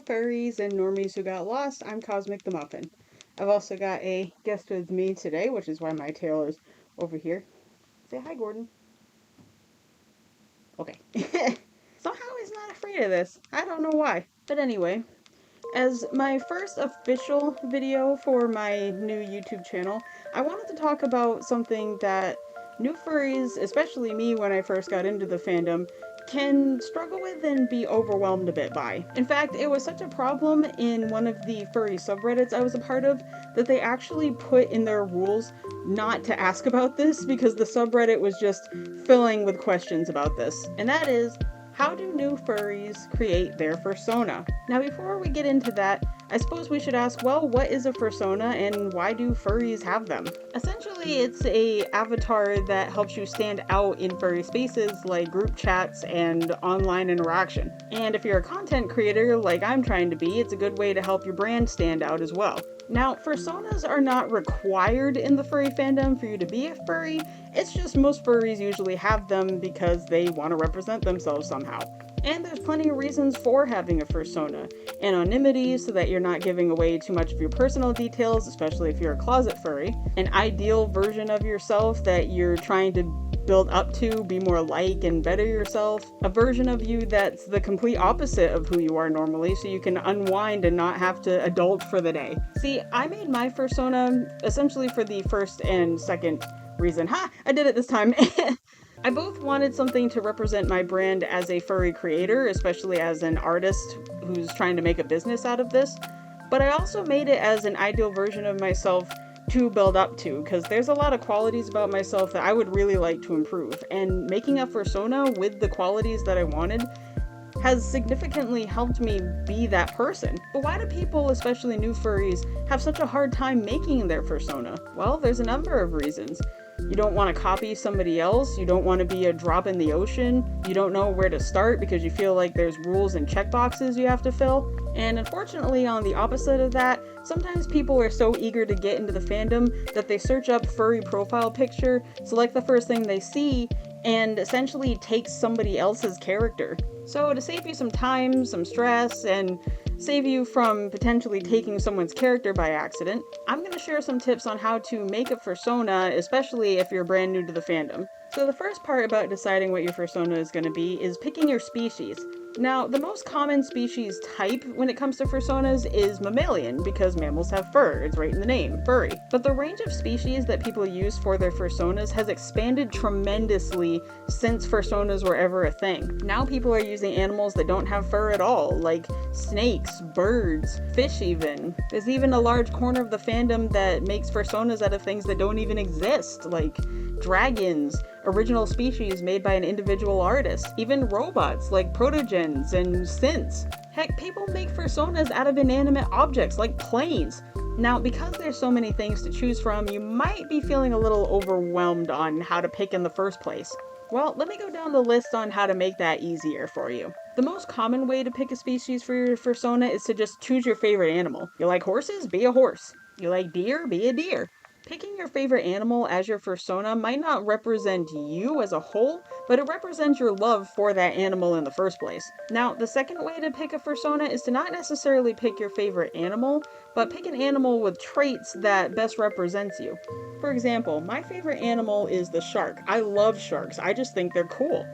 furries and normies who got lost. I'm Cosmic the Muffin. I've also got a guest with me today, which is why my tail is over here. Say hi, Gordon. Okay. Somehow he's not afraid of this. I don't know why. But anyway, as my first official video for my new YouTube channel, I wanted to talk about something that new furries, especially me when I first got into the fandom, can struggle with and be overwhelmed a bit by. In fact, it was such a problem in one of the furry subreddits I was a part of that they actually put in their rules not to ask about this because the subreddit was just filling with questions about this. And that is, how do new furries create their fursona? Now, before we get into that, I suppose we should ask, well, what is a fursona and why do furries have them? Essentially, it's a avatar that helps you stand out in furry spaces like group chats and online interaction. And if you're a content creator like I'm trying to be, it's a good way to help your brand stand out as well. Now, fursonas are not required in the furry fandom for you to be a furry, it's just most furries usually have them because they want to represent themselves somehow. And there's plenty of reasons for having a fursona. Anonymity, so that you're not giving away too much of your personal details, especially if you're a closet furry. An ideal version of yourself that you're trying to build up to, be more like and better yourself. A version of you that's the complete opposite of who you are normally, so you can unwind and not have to adult for the day. See, I made my fursona essentially for the first and second reason. Ha! I did it this time! I both wanted something to represent my brand as a furry creator, especially as an artist who's trying to make a business out of this, but I also made it as an ideal version of myself to build up to, because there's a lot of qualities about myself that I would really like to improve, and making a fursona with the qualities that I wanted has significantly helped me be that person. But why do people, especially new furries, have such a hard time making their fursona? Well, there's a number of reasons. You don't want to copy somebody else, you don't want to be a drop in the ocean, you don't know where to start because you feel like there's rules and checkboxes you have to fill. And unfortunately, on the opposite of that, sometimes people are so eager to get into the fandom that they search up furry profile picture, select the first thing they see, and essentially take somebody else's character. So to save you some time, some stress, and save you from potentially taking someone's character by accident, I'm going to share some tips on how to make a fursona, especially if you're brand new to the fandom. So the first part about deciding what your fursona is going to be is picking your species. Now, the most common species type when it comes to fursonas is mammalian, because mammals have fur, it's right in the name, furry. But the range of species that people use for their fursonas has expanded tremendously since fursonas were ever a thing. Now people are using animals that don't have fur at all, like snakes, birds, fish even. There's even a large corner of the fandom that makes fursonas out of things that don't even exist, like dragons, original species made by an individual artist, even robots like protogens and synths. Heck, people make fursonas out of inanimate objects like planes. Now, because there's so many things to choose from, you might be feeling a little overwhelmed on how to pick in the first place. Well, let me go down the list on how to make that easier for you. The most common way to pick a species for your fursona is to just choose your favorite animal. You like horses? Be a horse. You like deer? Be a deer. Picking your favorite animal as your fursona might not represent you as a whole, but it represents your love for that animal in the first place. Now, the second way to pick a fursona is to not necessarily pick your favorite animal, but pick an animal with traits that best represents you. For example, my favorite animal is the shark. I love sharks, I just think they're cool.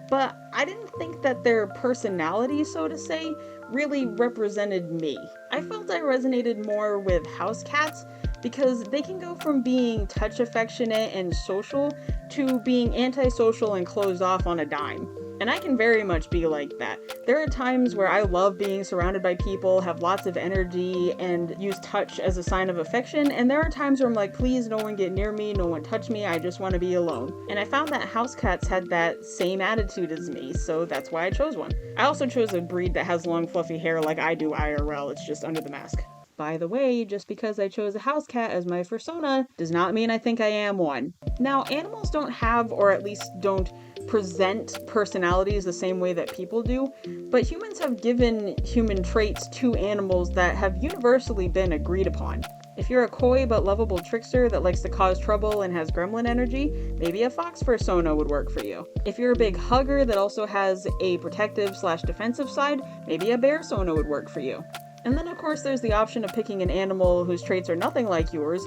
But I didn't think that their personality, so to say, really represented me. I felt I resonated more with house cats because they can go from being touch affectionate and social to being antisocial and closed off on a dime. And I can very much be like that. There are times where I love being surrounded by people, have lots of energy, and use touch as a sign of affection, and there are times where I'm like, please no one get near me, no one touch me, I just want to be alone. And I found that house cats had that same attitude as me, so that's why I chose one. I also chose a breed that has long fluffy hair like I do IRL, it's just under the mask. By the way, just because I chose a house cat as my fursona does not mean I think I am one. Now, animals don't have, or at least don't present personalities the same way that people do, but humans have given human traits to animals that have universally been agreed upon. If you're a coy but lovable trickster that likes to cause trouble and has gremlin energy, maybe a fox fursona would work for you. If you're a big hugger that also has a protective/defensive side, maybe a bearsona would work for you. And then of course there's the option of picking an animal whose traits are nothing like yours,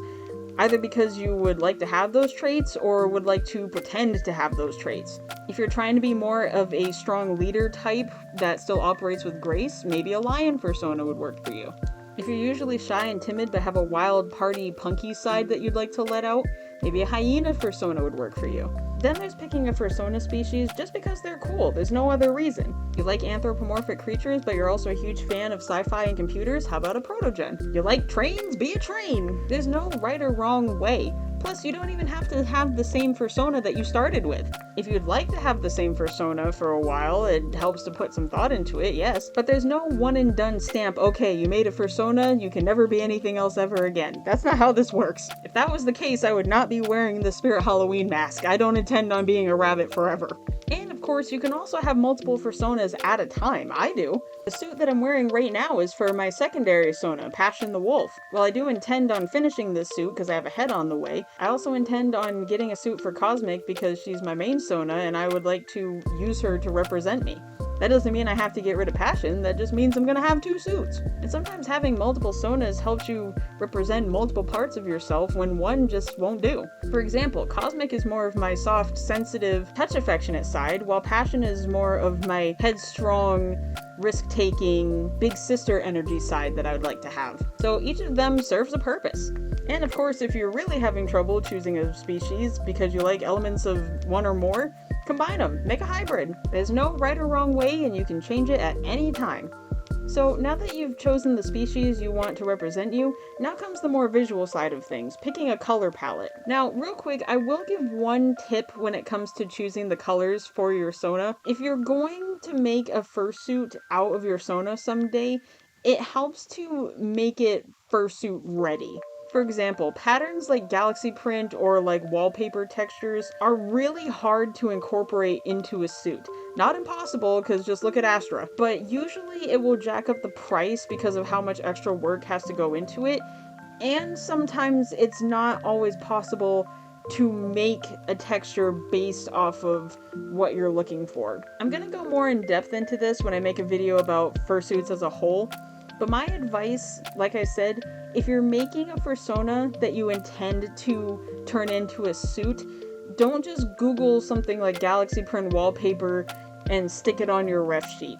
either because you would like to have those traits or would like to pretend to have those traits. If you're trying to be more of a strong leader type that still operates with grace, maybe a lion fursona would work for you. If you're usually shy and timid but have a wild, party, punky side that you'd like to let out, maybe a hyena fursona would work for you. Then there's picking a fursona species just because they're cool, there's no other reason. You like anthropomorphic creatures but you're also a huge fan of sci-fi and computers, how about a protogen? You like trains? Be a train! There's no right or wrong way. Plus, you don't even have to have the same fursona that you started with. If you'd like to have the same fursona for a while, it helps to put some thought into it, yes. But there's no one and done stamp, okay, you made a fursona, you can never be anything else ever again. That's not how this works. If that was the case, I would not be wearing the Spirit Halloween mask. I don't intend on being a rabbit forever. And of course, you can also have multiple fursonas at a time. I do. The suit that I'm wearing right now is for my secondary sona, Passion the Wolf. While I do intend on finishing this suit because I have a head on the way, I also intend on getting a suit for Cosmic because she's my main sona and I would like to use her to represent me. That doesn't mean I have to get rid of Passion, that just means I'm gonna have two suits. And sometimes having multiple sonas helps you represent multiple parts of yourself when one just won't do. For example, Cosmic is more of my soft, sensitive, touch-affectionate side, while Passion is more of my headstrong, risk-taking, big sister energy side that I would like to have. So each of them serves a purpose. And of course, if you're really having trouble choosing a species because you like elements of one or more, combine them, make a hybrid. There's no right or wrong way and you can change it at any time. So now that you've chosen the species you want to represent you, now comes the more visual side of things, picking a color palette. Now, real quick, I will give one tip when it comes to choosing the colors for your sona. If you're going to make a fursuit out of your sona someday, it helps to make it fursuit ready. For example, patterns like galaxy print or like wallpaper textures are really hard to incorporate into a suit. Not impossible, because just look at Astra, but usually it will jack up the price because of how much extra work has to go into it, and sometimes it's not always possible to make a texture based off of what you're looking for. I'm gonna go more in depth into this when I make a video about fursuits as a whole, but my advice, like I said, if you're making a fursona that you intend to turn into a suit, don't just Google something like galaxy print wallpaper and stick it on your ref sheet.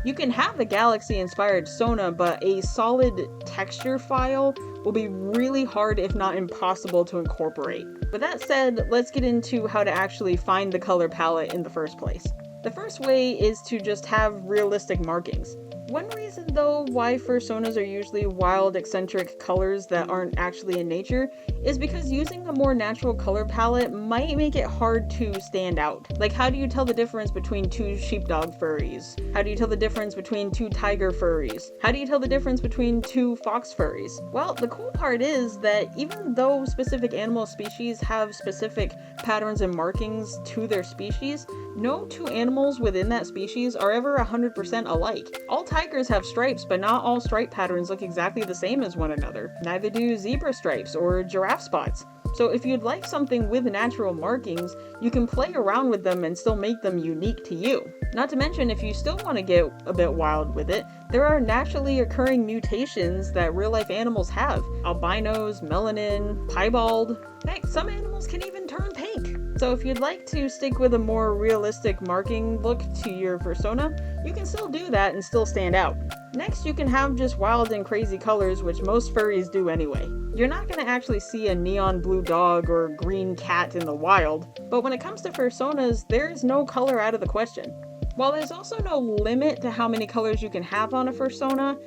You can have a galaxy inspired sona, but a solid texture file will be really hard if not impossible to incorporate. With that said, let's get into how to actually find the color palette in the first place. The first way is to just have realistic markings. One reason though why fursonas are usually wild, eccentric colors that aren't actually in nature is because using a more natural color palette might make it hard to stand out. Like, how do you tell the difference between two sheepdog furries? How do you tell the difference between two tiger furries? How do you tell the difference between two fox furries? Well, the cool part is that even though specific animal species have specific patterns and markings to their species, no two animals within that species are ever 100% alike. All tigers have stripes, but not all stripe patterns look exactly the same as one another. Neither do zebra stripes or giraffe spots. So if you'd like something with natural markings, you can play around with them and still make them unique to you. Not to mention, if you still want to get a bit wild with it, there are naturally occurring mutations that real-life animals have. Albinos, melanin, piebald. Heck, some animals can even turn pink. So if you'd like to stick with a more realistic marking look to your fursona, you can still do that and still stand out. Next, you can have just wild and crazy colors, which most furries do anyway. You're not going to actually see a neon blue dog or green cat in the wild, but when it comes to fursonas, there's no color out of the question. While there's also no limit to how many colors you can have on a fursona,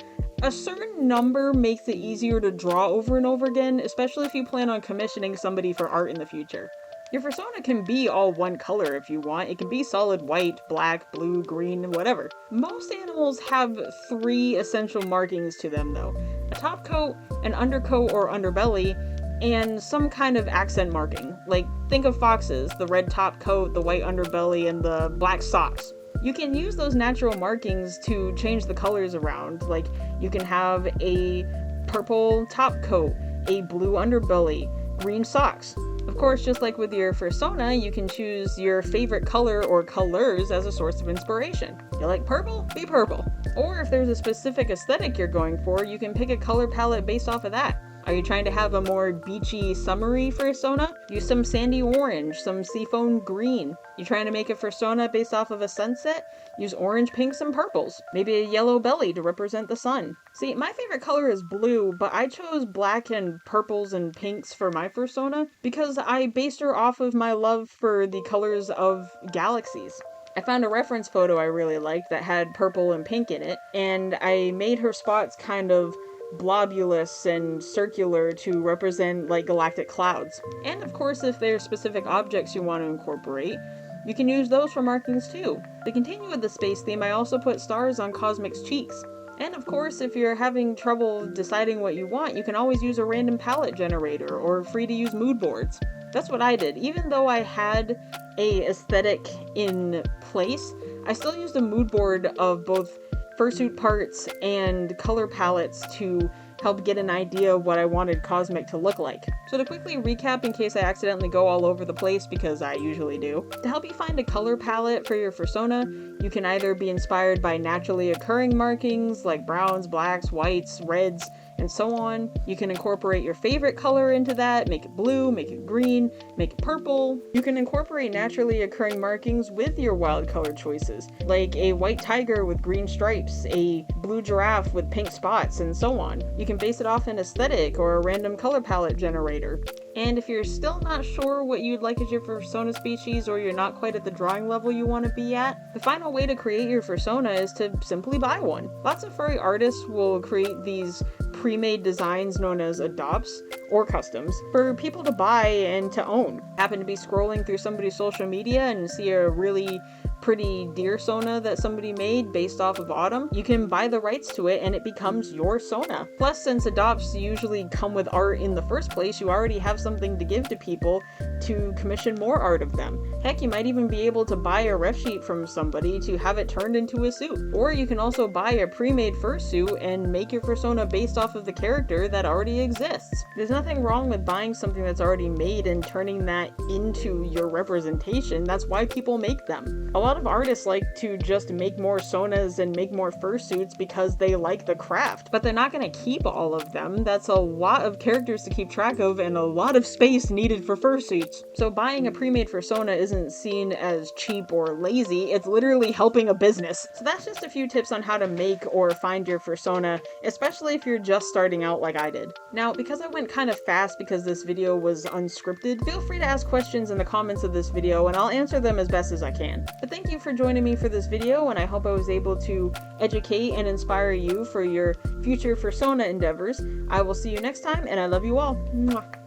a certain number makes it easier to draw over and over again, especially if you plan on commissioning somebody for art in the future. Your fursona can be all one color if you want. It can be solid white, black, blue, green, whatever. Most animals have 3 essential markings to them though. A top coat, an undercoat or underbelly, and some kind of accent marking. Like, think of foxes, the red top coat, the white underbelly, and the black socks. You can use those natural markings to change the colors around. Like, you can have a purple top coat a blue underbelly, green socks. Of course, just like with your fursona, you can choose your favorite color or colors as a source of inspiration. You like purple? Be purple. Or if there's a specific aesthetic you're going for, you can pick a color palette based off of that. Are you trying to have a more beachy, summery fursona? Use some sandy orange, some seafoam green. You trying to make a fursona based off of a sunset? Use orange, pinks, and purples. Maybe a yellow belly to represent the sun. See, my favorite color is blue, but I chose black and purples and pinks for my fursona because I based her off of my love for the colors of galaxies. I found a reference photo I really liked that had purple and pink in it, and I made her spots kind of blobulous and circular to represent like galactic clouds. And of course, if there's specific objects you want to incorporate, you can use those for markings too. To continue with the space theme, I also put stars on Cosmic's cheeks. And of course, if you're having trouble deciding what you want, you can always use a random palette generator or free to use mood boards. That's what I did. Even though I had a aesthetic in place, I still used a mood board of both fursuit parts and color palettes to help get an idea of what I wanted Cosmic to look like. So to quickly recap in case I accidentally go all over the place, because I usually do, to help you find a color palette for your fursona, you can either be inspired by naturally occurring markings like browns, blacks, whites, reds, and so on. You can incorporate your favorite color into that, make it blue, make it green, make it purple. You can incorporate naturally occurring markings with your wild color choices, like a white tiger with green stripes, a blue giraffe with pink spots, and so on. You can base it off an aesthetic or a random color palette generator. And if you're still not sure what you'd like as your fursona species, or you're not quite at the drawing level you want to be at, the final way to create your fursona is to simply buy one. Lots of furry artists will create these pre-made designs known as adopts or customs for people to buy and to own. Happen to be scrolling through somebody's social media and see a really pretty deer sona that somebody made based off of autumn, you can buy the rights to it and it becomes your sona. Plus, since adopts usually come with art in the first place, you already have something to give to people to commission more art of them. Heck, you might even be able to buy a ref sheet from somebody to have it turned into a suit. Or you can also buy a pre-made fursuit and make your fursona based off of the character that already exists. There's nothing wrong with buying something that's already made and turning that into your representation. That's why people make them. A lot of artists like to just make more sonas and make more fursuits because they like the craft, but they're not going to keep all of them. That's a lot of characters to keep track of and a lot of space needed for fursuits. So buying a pre-made fursona isn't seen as cheap or lazy, it's literally helping a business. So that's just a few tips on how to make or find your fursona, especially if you're just starting out like I did. Now, because I went kind of fast because this video was unscripted, feel free to ask questions in the comments of this video and I'll answer them as best as I can. But thank you for joining me for this video, and I hope I was able to educate and inspire you for your future fursona endeavors. I will see you next time, and I love you all. Mwah.